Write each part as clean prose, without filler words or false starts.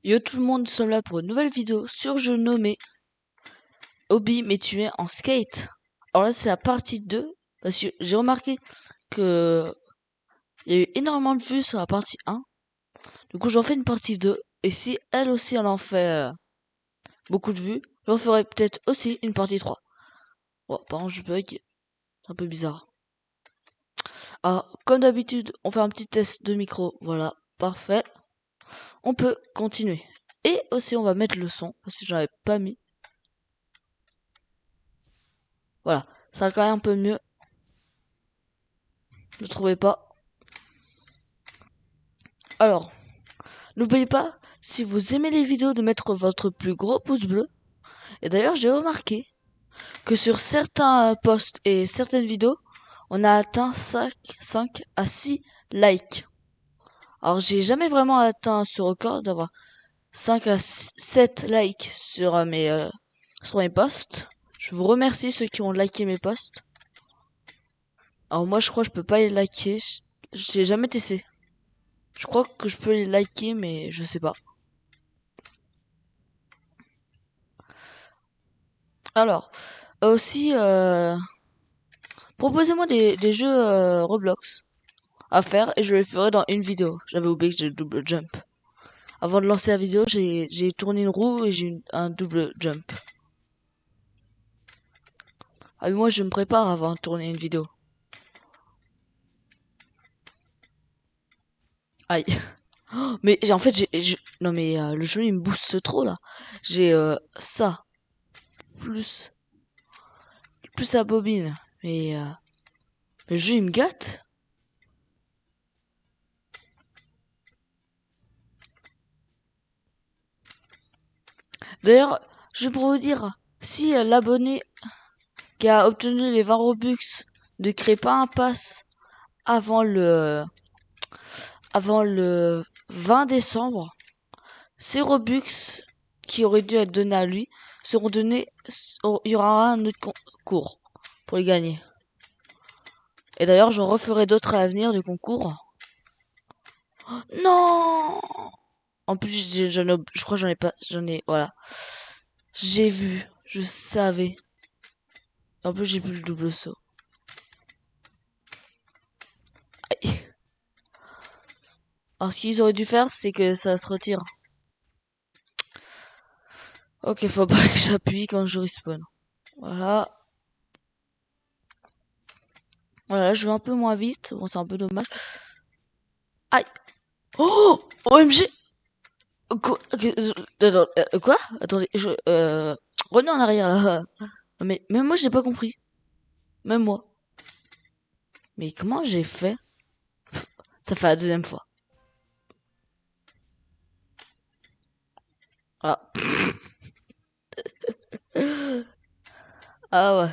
Yo tout le monde, nous sommes là pour une nouvelle vidéo sur jeu nommé Hobby mais tu es en skate. Alors là c'est la partie 2 parce que j'ai remarqué que il y a eu énormément de vues sur la partie 1. Du coup j'en fais une partie 2 et si elle aussi elle en fait beaucoup de vues, j'en ferai peut-être aussi une partie 3. Bon, par contre je bug, c'est un peu bizarre. Alors comme d'habitude on fait un petit test de micro, voilà, parfait. On peut continuer. Et aussi on va mettre le son parce que j'en avais pas mis. Voilà, ça va quand même un peu mieux. Je ne trouvais pas. Alors, n'oubliez pas, si vous aimez les vidéos, de mettre votre plus gros pouce bleu. Et d'ailleurs, j'ai remarqué que sur certains posts et certaines vidéos, on a atteint 5 à 6 likes. Alors, j'ai jamais vraiment atteint ce record d'avoir 5 à 7 likes sur mes posts. Je vous remercie ceux qui ont liké mes posts. Alors moi, je crois que je peux pas les liker. J'ai jamais testé. Je crois que je peux les liker, mais je sais pas. Alors, aussi, proposez-moi des jeux Roblox à faire et je les ferai dans une vidéo. J'avais oublié que j'ai le double jump. Avant de lancer la vidéo, j'ai tourné une roue et j'ai eu un double jump. Ah mais moi je me prépare avant de tourner une vidéo. Aïe. Oh, mais en fait non mais le jeu il me booste trop là. J'ai ça plus la bobine. Mais le jeu il me gâte. D'ailleurs, je vais pour vous dire, si l'abonné qui a obtenu les 20 Robux ne crée pas un pass avant le 20 décembre, ces Robux qui auraient dû être donnés à lui seront donnés, il y aura un autre concours pour les gagner. Et d'ailleurs, j'en referai d'autres à l'avenir de concours. Oh, non! En plus, je crois que voilà. J'ai vu, je savais. En plus, j'ai plus le double saut. Aïe. Alors, ce qu'ils auraient dû faire, c'est que ça se retire. Ok, faut pas que j'appuie quand je respawn. Voilà. Voilà, je vais un peu moins vite. Bon, c'est un peu dommage. Aïe. Oh! OMG! Quoi? Quoi? Attendez, revenez en arrière, là. Mais même moi, j'ai pas compris. Même moi. Mais comment j'ai fait? Ça fait la deuxième fois. Ah. Ah ouais.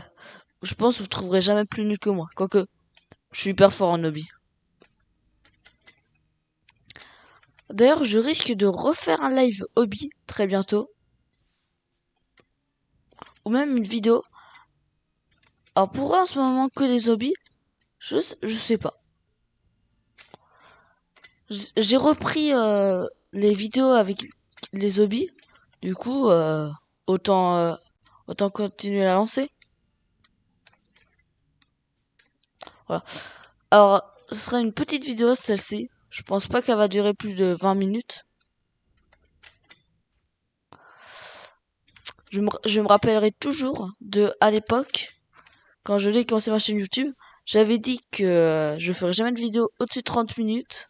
Je pense que je trouverai jamais plus nul que moi. Quoique, je suis hyper fort en hobby. D'ailleurs, je risque de refaire un live hobby très bientôt. Ou même une vidéo. Alors pour en ce moment que des hobbies, je sais pas. J'ai repris les vidéos avec les hobbies. Du coup, autant continuer à lancer. Voilà. Alors, ce sera une petite vidéo celle-ci. Je pense pas qu'elle va durer plus de 20 minutes. Je me rappellerai toujours de à l'époque, quand je l'ai commencé ma chaîne YouTube, j'avais dit que je ferais jamais de vidéo au-dessus de 30 minutes.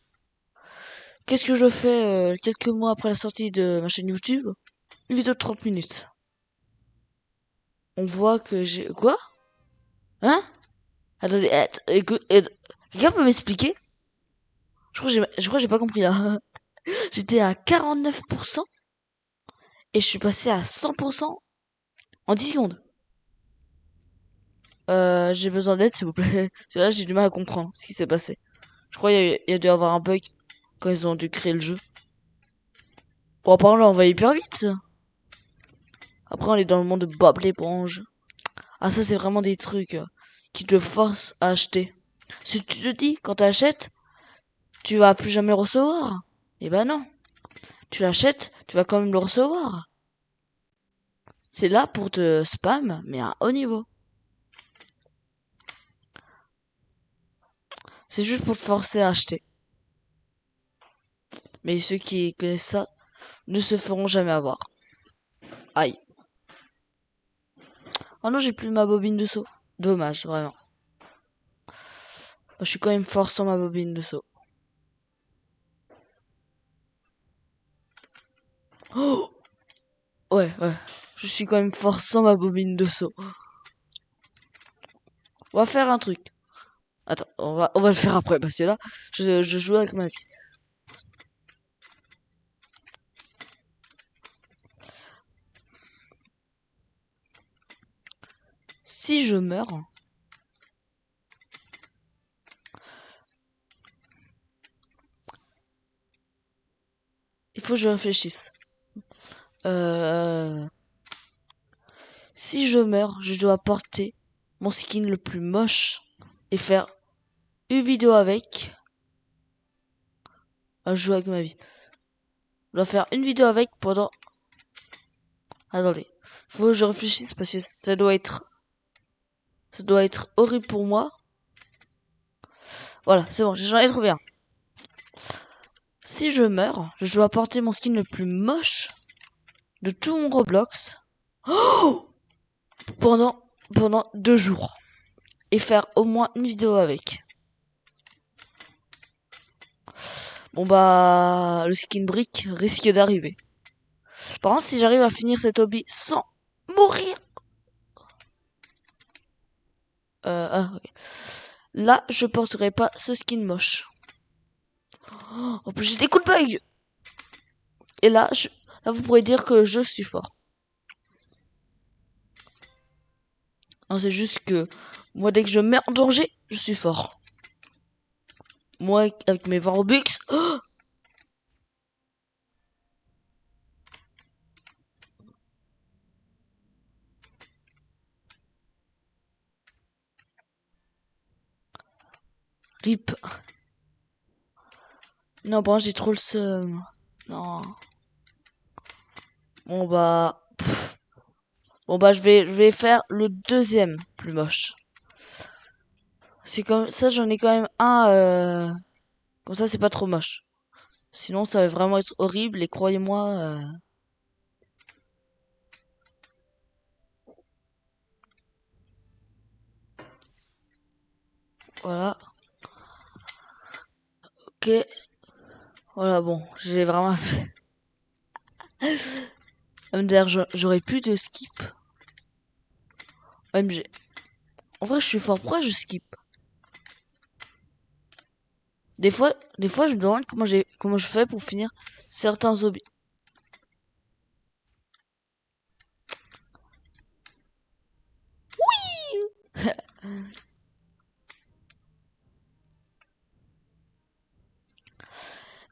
Qu'est-ce que je fais quelques mois après la sortie de ma chaîne YouTube? Une vidéo de 30 minutes. On voit que j'ai... Quoi? Hein? Attendez, écoute, quelqu'un peut m'expliquer? Je crois que j'ai pas compris là. J'étais à 49% et je suis passé à 100% en 10 secondes. J'ai besoin d'aide s'il vous plaît. Parce que là j'ai du mal à comprendre ce qui s'est passé. Je crois qu'il y a dû avoir un bug quand ils ont dû créer le jeu. Bon, apparemment là on va hyper vite. Après on est dans le monde de Bob l'éponge. Ah ça c'est vraiment des trucs qui te forcent à acheter. Si tu te dis quand t'achètes, tu vas plus jamais le recevoir. Eh ben non. tu l'achètes, tu vas quand même le recevoir. C'est là pour te spam, mais à haut niveau. C'est juste pour te forcer à acheter. Mais ceux qui connaissent ça ne se feront jamais avoir. Aïe. Oh non, j'ai plus ma bobine de saut. Dommage, vraiment. Je suis quand même fort sans ma bobine de saut. Oh ouais, ouais. Je suis quand même fort sans ma bobine de saut. On va faire un truc. Attends, on va le faire après, parce que là, je joue avec ma vie. Si je meurs, il faut que je réfléchisse. Si je meurs, je dois porter mon skin le plus moche et faire une vidéo avec. Je joue avec ma vie. Je dois faire une vidéo avec pendant... Attendez. Faut que je réfléchisse parce que ça doit être horrible pour moi. Voilà, c'est bon, j'en ai trouvé un. Si je meurs, je dois porter mon skin le plus moche de tout mon Roblox. Oh pendant 2 jours. Et faire au moins une vidéo avec. Bon bah, le skin brick risque d'arriver. Par contre, si j'arrive à finir cet hobby sans mourir... ok. Là, je porterai pas ce skin moche. Oh, en plus, j'ai des coups de bug. Et là, là, vous pourrez dire que je suis fort. Non, c'est juste que moi, dès que je mets en danger, je suis fort. Moi, avec mes 20 Robux... Oh RIP. Non, bon, j'ai trop le seum. Non. Bon bah... Bon bah, je vais faire le deuxième plus moche. C'est comme ça, j'en ai quand même un... Comme ça, c'est pas trop moche. Sinon, ça va vraiment être horrible et croyez-moi... Voilà. Ok. Voilà, bon. J'ai vraiment... D'ailleurs, j'aurais plus de skip. OMG. En vrai, je suis fort. Pourquoi je skip? Des fois, je me demande comment je fais pour finir certains hobbies.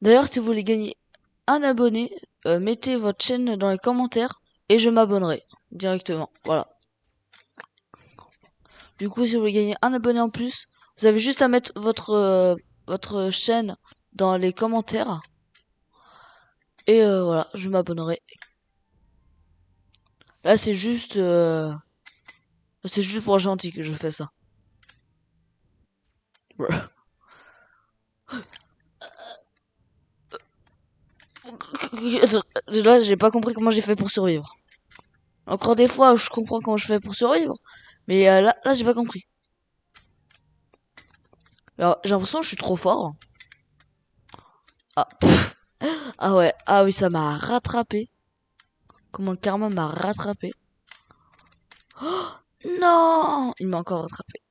D'ailleurs, si vous voulez gagner un abonné, mettez votre chaîne dans les commentaires et je m'abonnerai directement. Voilà. Du coup, si vous voulez gagner un abonné en plus, vous avez juste à mettre votre chaîne dans les commentaires. Et voilà, je m'abonnerai. Là, c'est juste pour gentil que je fais ça. Là, j'ai pas compris comment j'ai fait pour survivre. Encore des fois, je comprends comment je fais pour survivre. Mais là, j'ai pas compris. Alors, j'ai l'impression que je suis trop fort. Ah, ah ouais, ah oui, ça m'a rattrapé. Comment le karma m'a rattrapé. Non, il m'a encore rattrapé.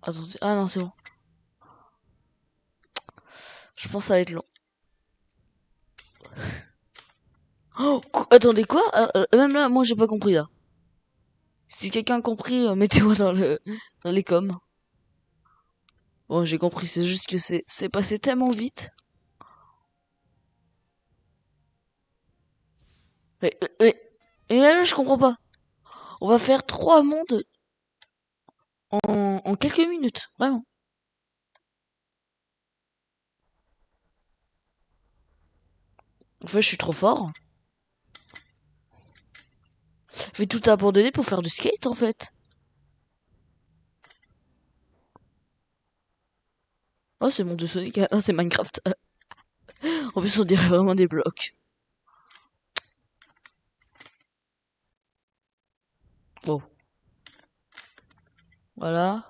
Attendez, ah non, c'est bon. Je pense que ça va être long. Oh, attendez, quoi? Même là, moi, j'ai pas compris, là. Si quelqu'un a compris, mettez-moi dans les coms. Bon, j'ai compris, c'est juste que c'est passé tellement vite. Mais même là, je comprends pas. On va faire 3 mondes en quelques minutes, vraiment. En fait, je suis trop fort. Je vais tout abandonner pour faire du skate, en fait. Oh, c'est mon de Sonic. Ah, non, c'est Minecraft. En plus, on dirait vraiment des blocs. Bon, voilà.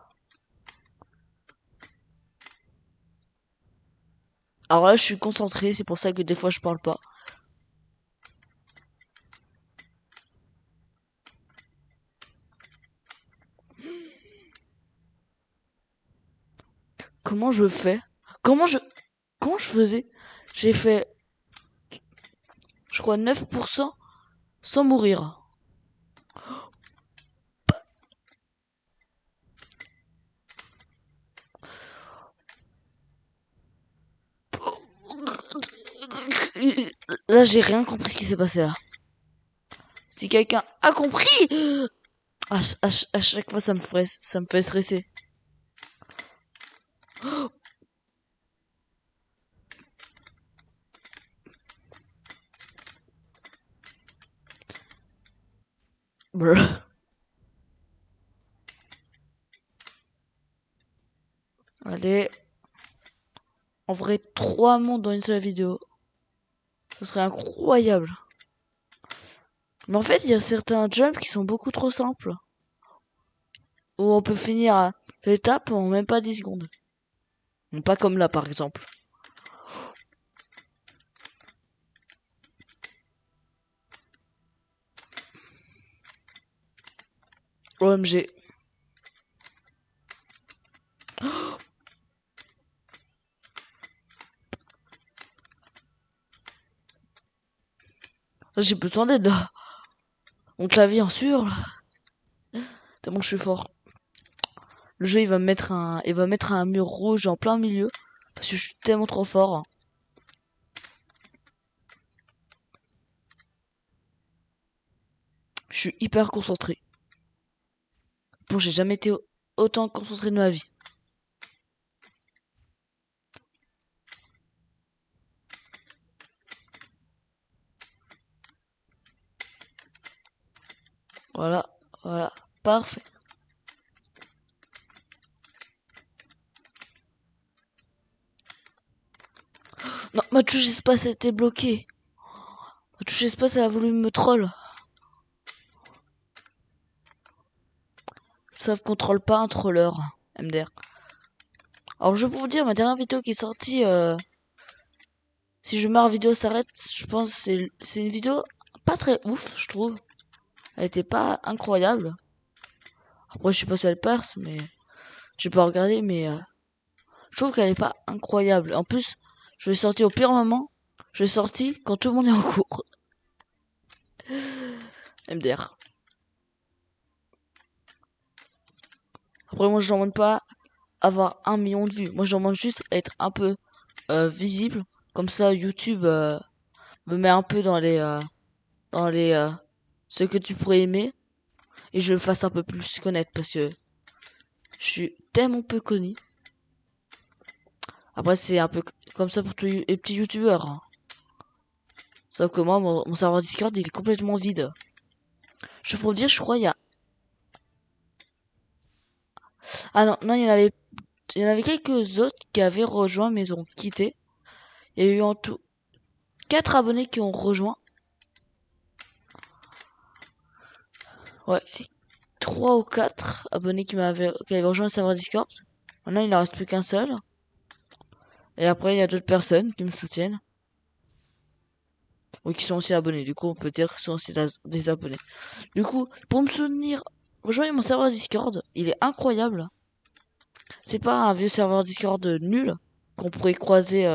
Alors là, je suis concentré, c'est pour ça que des fois, je parle pas. Comment je fais? Comment je... Comment je faisais? J'ai fait, je crois, 9% sans mourir. Là, j'ai rien compris ce qui s'est passé là. Si quelqu'un a compris, à chaque fois, ça me fait stresser. Brr. Allez, en vrai, 3 mondes dans une seule vidéo. Ce serait incroyable. Mais en fait, il y a certains jumps qui sont beaucoup trop simples. Où on peut finir l'étape en même pas 10 secondes. Bon, pas comme là, par exemple. OMG. J'ai besoin d'aide là. Mon clavier en sueur là. Tellement je suis fort. Le jeu il va mettre un mur rouge en plein milieu. Parce que je suis tellement trop fort. Je suis hyper concentré. Bon, j'ai jamais été autant concentré de ma vie. Voilà, voilà, parfait. Non, ma touche espace a été bloquée. Ma touche espace elle a voulu me troll. Ça ne contrôle pas un troller, MDR. Alors je vais vous dire, ma dernière vidéo qui est sortie, si je mets vidéo s'arrête, je pense que c'est une vidéo pas très ouf, je trouve. Elle était pas incroyable. Après, je sais pas si elle perce, mais j'ai pas regardé, mais je trouve qu'elle est pas incroyable. En plus, je l'ai sortie au pire moment. Je l'ai sortie quand tout le monde est en cours. MDR. Après, moi, je demande pas avoir 1 million de vues. Moi, je demande juste être un peu visible. Comme ça, YouTube me met un peu dans les ce que tu pourrais aimer et je me fasse un peu plus connaître parce que je suis tellement peu connu. Après, c'est un peu comme ça pour tous les petits youtubeurs, hein. Sauf que moi, mon serveur Discord, il est complètement vide. Je peux vous dire, je crois, il y a... Ah non, non, il y en avait quelques autres qui avaient rejoint, mais ils ont quitté. Il y a eu en tout 4 abonnés qui ont rejoint. Ouais, 3 ou 4 abonnés qui avaient rejoint le serveur Discord. Maintenant, il n'en reste plus qu'un seul. Et après, il y a d'autres personnes qui me soutiennent. Ou qui sont aussi abonnés. Du coup, on peut dire qu'ils sont aussi des abonnés. Du coup, pour me soutenir, rejoignez mon serveur Discord. Il est incroyable. C'est pas un vieux serveur Discord nul qu'on pourrait croiser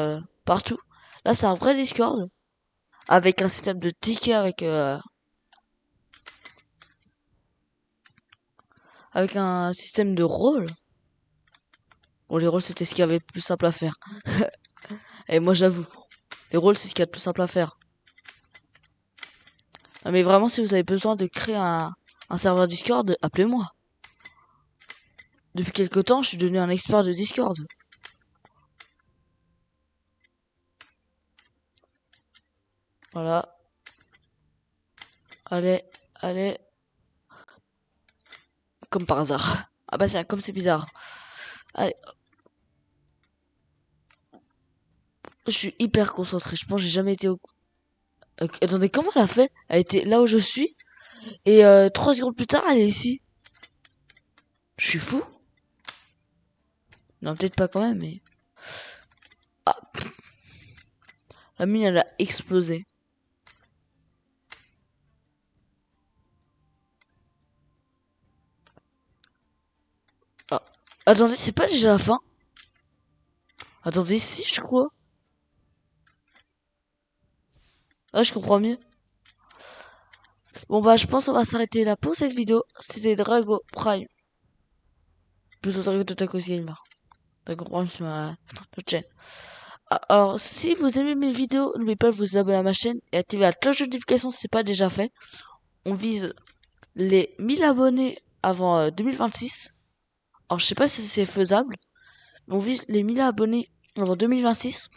partout. Là, c'est un vrai Discord avec un système de tickets, avec un système de rôles. Bon, les rôles, c'était ce qu'il y avait de plus simple à faire. Et moi, j'avoue, les rôles, c'est ce qu'il y a de plus simple à faire. Ah, mais vraiment, si vous avez besoin de créer un serveur Discord, appelez-moi. Depuis quelque temps, je suis devenu un expert de Discord. Voilà. Allez, allez. Comme par hasard. Ah bah tiens, comme c'est bizarre. Allez. Je suis hyper concentré. Je pense que j'ai jamais été au... attendez, comment elle a fait? Elle était là où je suis. Et 3 secondes plus tard, elle est ici. Je suis fou. Non, peut-être pas quand même, mais... Ah, la mine, elle a explosé. Ah. Attendez, c'est pas déjà la fin? Attendez, si, je crois. Ah, je comprends mieux. Bon bah, je pense qu'on va s'arrêter là pour cette vidéo. C'était Drago Prime. Plutôt Drago Totako Gamer. Drago Prime, c'est ma notre chaîne. Ah, alors, si vous aimez mes vidéos, n'oubliez pas de vous abonner à ma chaîne et activer la cloche de notification si c'est pas déjà fait. On vise les 1000 abonnés avant 2026. Alors, je sais pas si c'est faisable, mais on vise les 1000 abonnés avant 2026.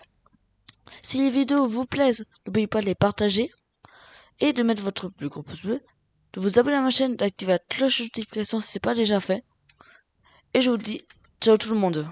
Si les vidéos vous plaisent, n'oubliez pas de les partager et de mettre votre plus gros pouce bleu, de vous abonner à ma chaîne, d'activer la cloche de notification si c'est pas déjà fait. Et je vous dis, ciao tout le monde.